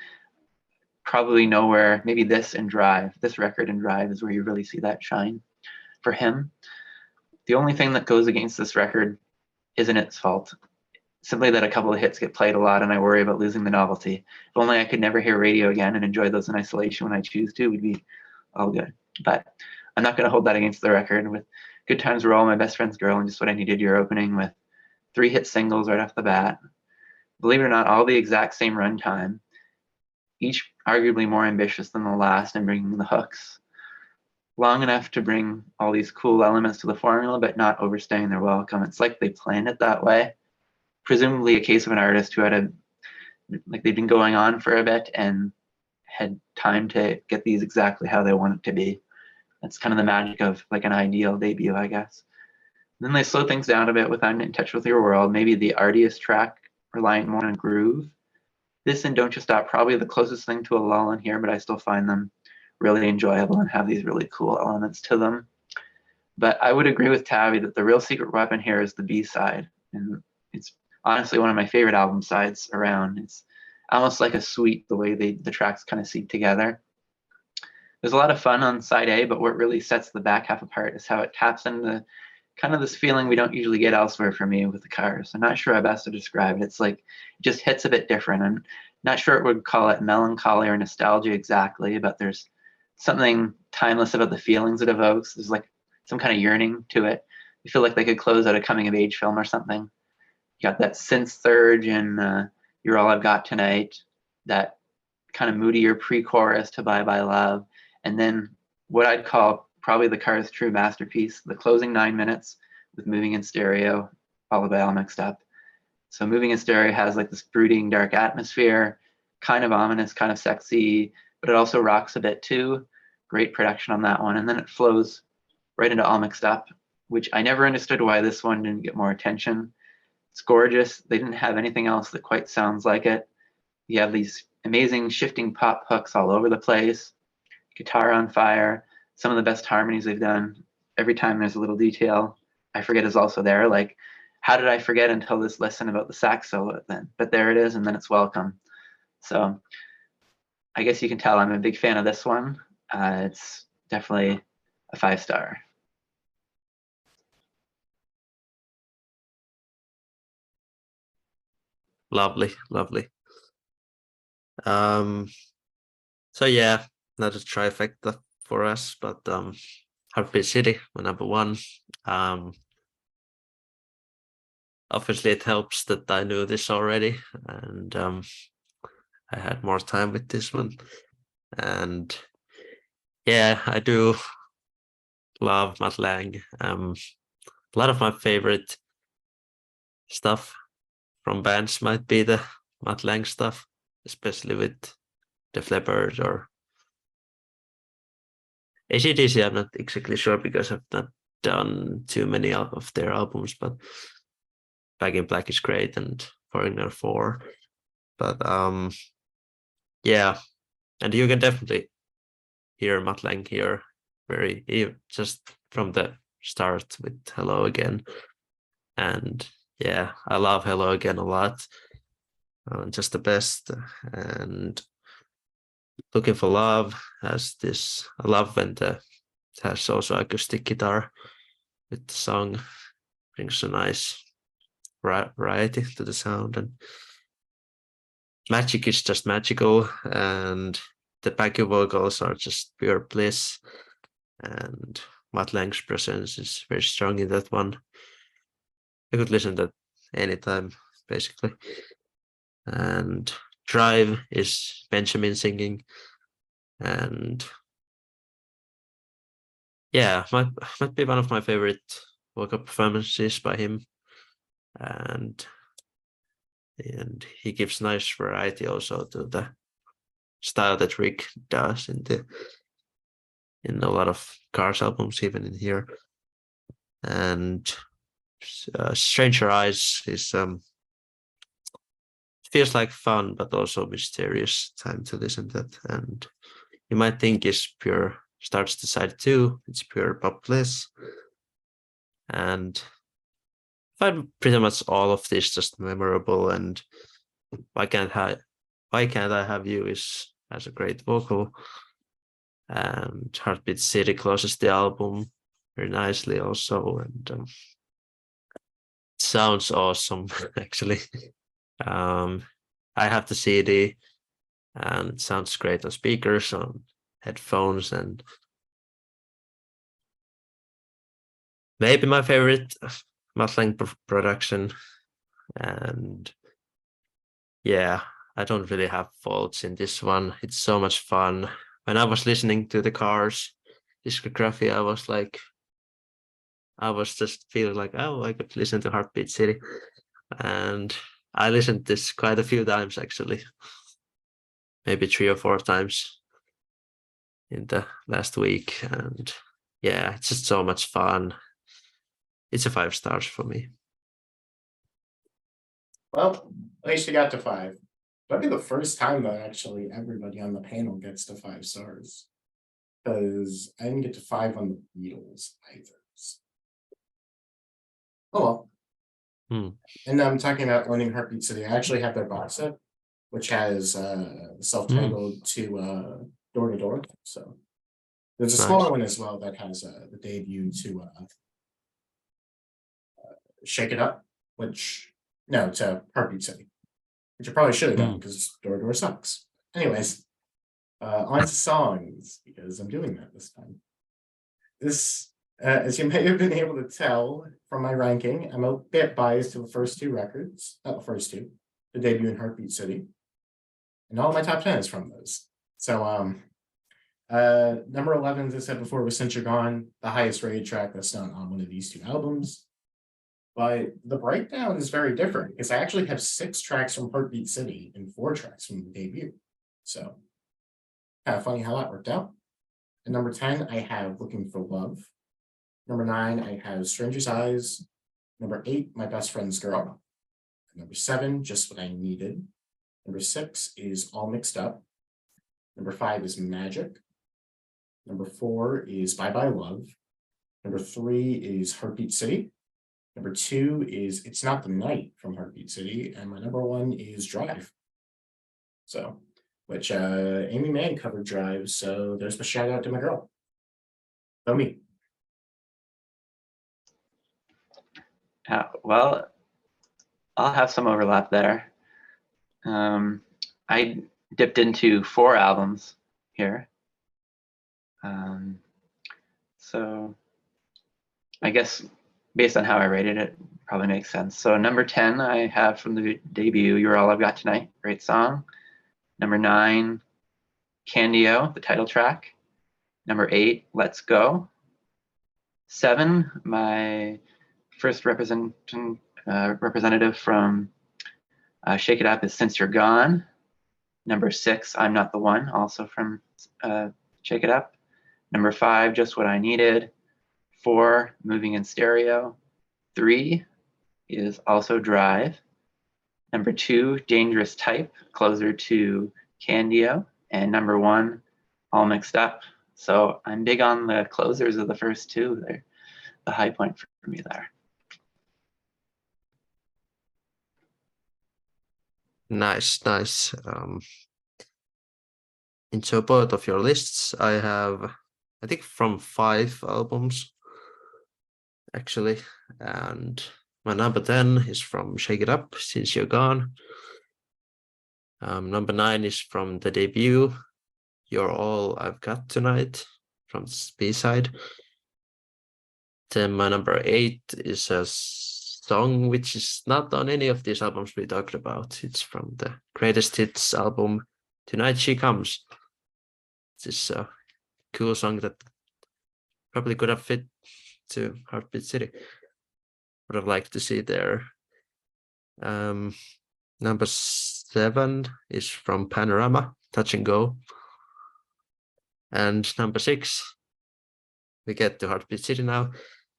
probably nowhere, maybe this record and Drive is where you really see that shine for him. The only thing that goes against this record isn't its fault. Simply that a couple of hits get played a lot and I worry about losing the novelty. If only I could never hear radio again and enjoy those in isolation when I choose to, we'd be all good. But I'm not going to hold that against the record. With Good Times Were All My Best Friend's Girl and Just What I Needed, you're opening with 3 hit singles right off the bat. Believe it or not, all the exact same runtime, each arguably more ambitious than the last in bringing the hooks. Long enough to bring all these cool elements to the formula, but not overstaying their welcome. It's like they planned it that way. Presumably a case of an artist who had they've been going on for a bit and had time to get these exactly how they want it to be. That's kind of the magic of like an ideal debut, I guess. And then they slow things down a bit with I'm in Touch with Your World, maybe the artiest track, relying more on groove. This and Don't You Stop, probably the closest thing to a lull in here, but I still find them really enjoyable and have these really cool elements to them. But I would agree with Tabby that the real secret weapon here is the B-side. And it's honestly one of my favorite album sides around. It's almost like a suite, the way the tracks kind of seep together. There's a lot of fun on side A, but what really sets the back half apart is how it taps into kind of this feeling we don't usually get elsewhere for me with the Cars. I'm not sure how best to describe it. It's like it just hits a bit different. I'm not sure it would call it melancholy or nostalgia exactly, but there's something timeless about the feelings it evokes. There's like some kind of yearning to it. You feel like they could close out a coming of age film or something. You got that synth surge in You're All I've Got Tonight, that kind of moodier pre-chorus to Bye Bye Love, and then what I'd call probably the Cars' true masterpiece, the closing 9 minutes with Moving in Stereo, followed by All Mixed Up. So Moving in Stereo has like this brooding, dark atmosphere, kind of ominous, kind of sexy, but it also rocks a bit too. Great production on that one. And then it flows right into All Mixed Up, which I never understood why this one didn't get more attention. It's gorgeous. They didn't have anything else that quite sounds like it. You have these amazing shifting pop hooks all over the place, guitar on fire, some of the best harmonies they've done. Every time there's a little detail I forget is also there. Like, how did I forget until this lesson about the sax solo then? But there it is, and then it's welcome. So I guess you can tell I'm a big fan of this one. It's definitely a 5-star. Lovely, lovely. So yeah, not a trifecta for us, but Heartbeat City, my number one. Obviously it helps that I knew this already, and I had more time with this one. And yeah, I do love Matt Lang. A lot of my favorite stuff from bands might be the Matt Lang stuff, especially with Def Leppard or AC/DC. I'm not exactly sure because I've not done too many of their albums, but Back in Black is great and Foreigner 4. But yeah, and you can definitely hear Matt Lang here just from the start with Hello Again. And yeah, I love Hello Again a lot. Just the best. And Looking for Love has this. I love when it has also acoustic guitar with the song, brings a nice variety to the sound. And magic is just magical, and the backing vocals are just pure bliss. And Matt Lang's presence is very strong in that one. I could listen to that anytime, basically. And Drive is Benjamin singing. And yeah, might be one of my favorite vocal performances by him. And he gives nice variety also to the style that Rick does in a lot of Cars albums, even in here. And Stranger Eyes is feels like fun, but also mysterious time to listen to that. And you might think is pure Starts the Side 2, it's pure pop bliss. And I find pretty much all of this just memorable, and Why Can't I Have You has a great vocal. And Heartbeat City closes the album very nicely also, and it sounds awesome actually. I have the CD, and it sounds great on speakers, on headphones, and maybe my favorite Matt Lang production. And yeah, I don't really have faults in this one. It's so much fun. When I was listening to the Cars discography, I was just feeling like, oh, I could listen to Heartbeat City. And I listened to this quite a few times actually, maybe 3 or 4 times in the last week. And yeah, it's just so much fun. It's a 5 stars for me. Well, at least you got to 5. That'd be the first time that actually everybody on the panel gets to 5 stars. Because I didn't get to 5 on the Beatles either. Oh well. And I'm talking about owning Heartbeat City. I actually have their box set, which has self-titled to Door to Door. So there's a smaller one as well that has the debut to Shake It Up, to Heartbeat City, which I probably should have done because Door to Door sucks. Anyways, on to songs, because I'm doing that this time. As you may have been able to tell from my ranking, I'm a bit biased to the first 2 records, not the first 2, the debut in Heartbeat City. And all my top 10 is from those. So number 11, as I said before, was Since You're Gone, the highest rated track that's not on one of these 2 albums. But the breakdown is very different because I actually have 6 tracks from Heartbeat City and 4 tracks from the debut. So kind of funny how that worked out. At number 10, I have Looking for Love. Number 9, I have Stranger's Eyes. Number 8, My Best Friend's Girl. Number 7, Just What I Needed. Number 6 is All Mixed Up. Number 5 is Magic. Number 4 is Bye Bye Love. Number 3 is Heartbeat City. Number 2 is It's Not the Night from Heartbeat City. And my number 1 is Drive. So, which Amy Mann covered Drive. So there's my shout out to my girl. So me. Well, I'll have some overlap there. I dipped into 4 albums here. So I guess based on how I rated it, probably makes sense. So number 10, I have from the debut, You're All I've Got Tonight, great song. Number 9, Candio, the title track. Number 8, Let's Go. 7, my first representative from Shake It Up is Since You're Gone. Number 6, I'm Not the One, also from Shake It Up. Number 5, Just What I Needed. 4, Moving in Stereo. 3 is also Drive. Number 2, Dangerous Type, closer to Candio. And number 1, All Mixed Up. So I'm big on the closers of the first 2. They're the high point for me there. Nice. Into both of your lists, I have, I think, from 5 albums, actually. And my number 10 is from Shake It Up, Since You're Gone. Number 9 is from the debut, You're All I've Got Tonight, from B-side. Then my number 8 is a song which is not on any of these albums we talked about. It's from the Greatest Hits album, Tonight She Comes. This is a cool song that probably could have fit to Heartbeat City. Would have liked to see there. Number 7 is from Panorama, Touch and Go. And number 6, we get to Heartbeat City now.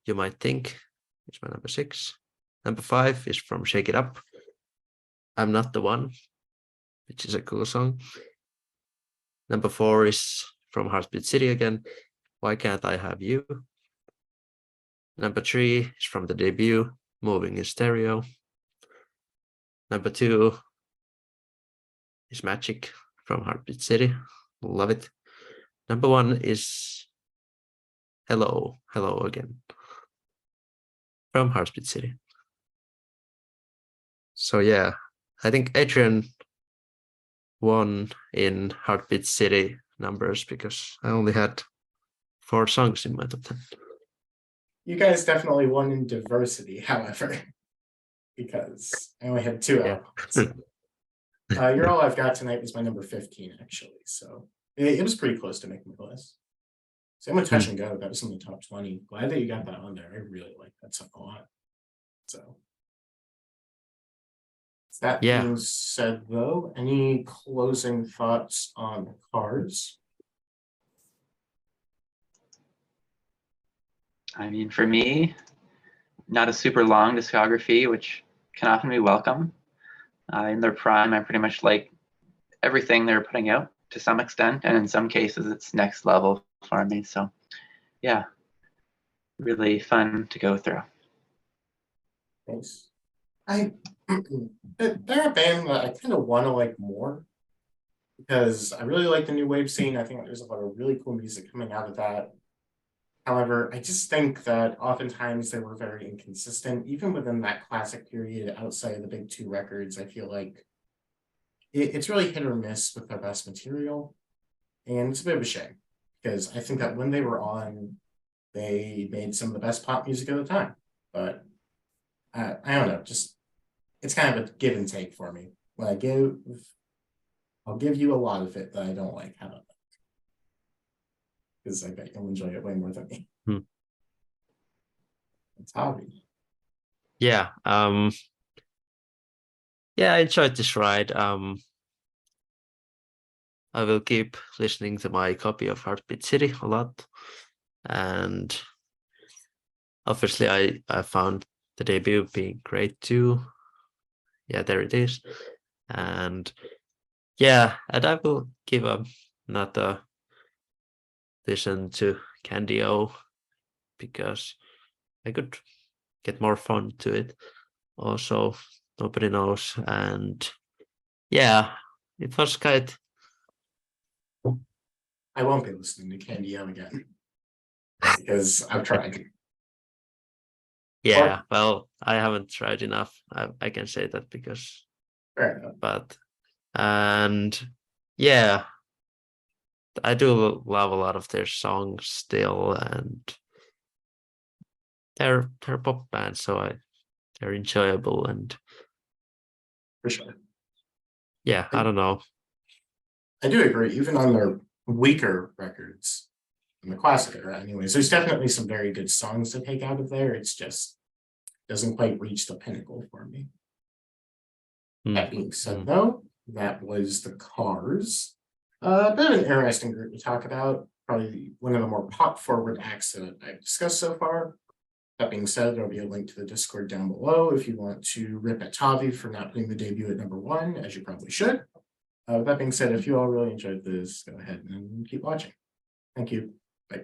You Might Think is my number 6. Number 5 is from Shake It Up, I'm Not the One, which is a cool song. Number 4 is from Heartbeat City again, Why Can't I Have You? Number 3 is from the debut, Moving in Stereo. Number 2 is Magic from Heartbeat City. Love it. Number 1 is Hello, Hello Again from Heartbeat City. So yeah, I think Adrian won in Heartbeat City numbers because I only had 4 songs in my top 10. You guys definitely won in diversity, however, because I only had 2 Yeah. albums. You're All I've Got Tonight was my number 15, actually. So it was pretty close to making the list. Same with Touch and Go. That was in the top 20. Glad that you got that on there. I really like that song a lot. So that being said, though, any closing thoughts on Cars? I mean, for me, not a super long discography, which can often be welcome. In their prime, I pretty much like everything they're putting out to some extent, and in some cases, it's next level for me. So, yeah, really fun to go through. Thanks. They're a band that I kind of want to like more because I really like the new wave scene. I think there's a lot of really cool music coming out of that. However, I just think that oftentimes they were very inconsistent, even within that classic period outside of the big 2 records. I feel like it's really hit or miss with their best material. And it's a bit of a shame because I think that when they were on, they made some of the best pop music of the time. But I don't know, just it's kind of a give and take for me. When I'll give you a lot of it that I don't like. How about that? Because I bet you'll enjoy it way more than me. It's hobby. Yeah. Yeah, I enjoyed this ride. I will keep listening to my copy of Heartbeat City a lot. And obviously I found the debut being great too. Yeah, there it is. And yeah, and I will give another listen to Candy O because I could get more fun to it. Also, nobody knows. And yeah, it was quite. I won't be listening to Candy O again because I've tried. Yeah, well, I haven't tried enough. I can say that because. Fair enough. But and yeah, I do love a lot of their songs still, and they're pop bands, so they're enjoyable and For sure. yeah, I don't know. I do agree, even on their weaker records, in the classic era anyways, there's definitely some very good songs to take out of there. It's just doesn't quite reach the pinnacle for me. That being said, though, that was the Cars. A bit of an interesting group to talk about. Probably one of the more pop-forward acts that I've discussed so far. That being said, there'll be a link to the Discord down below if you want to rip at Tavi for not putting the debut at number 1, as you probably should. With that being said, if you all really enjoyed this, go ahead and keep watching. Thank you. Bye.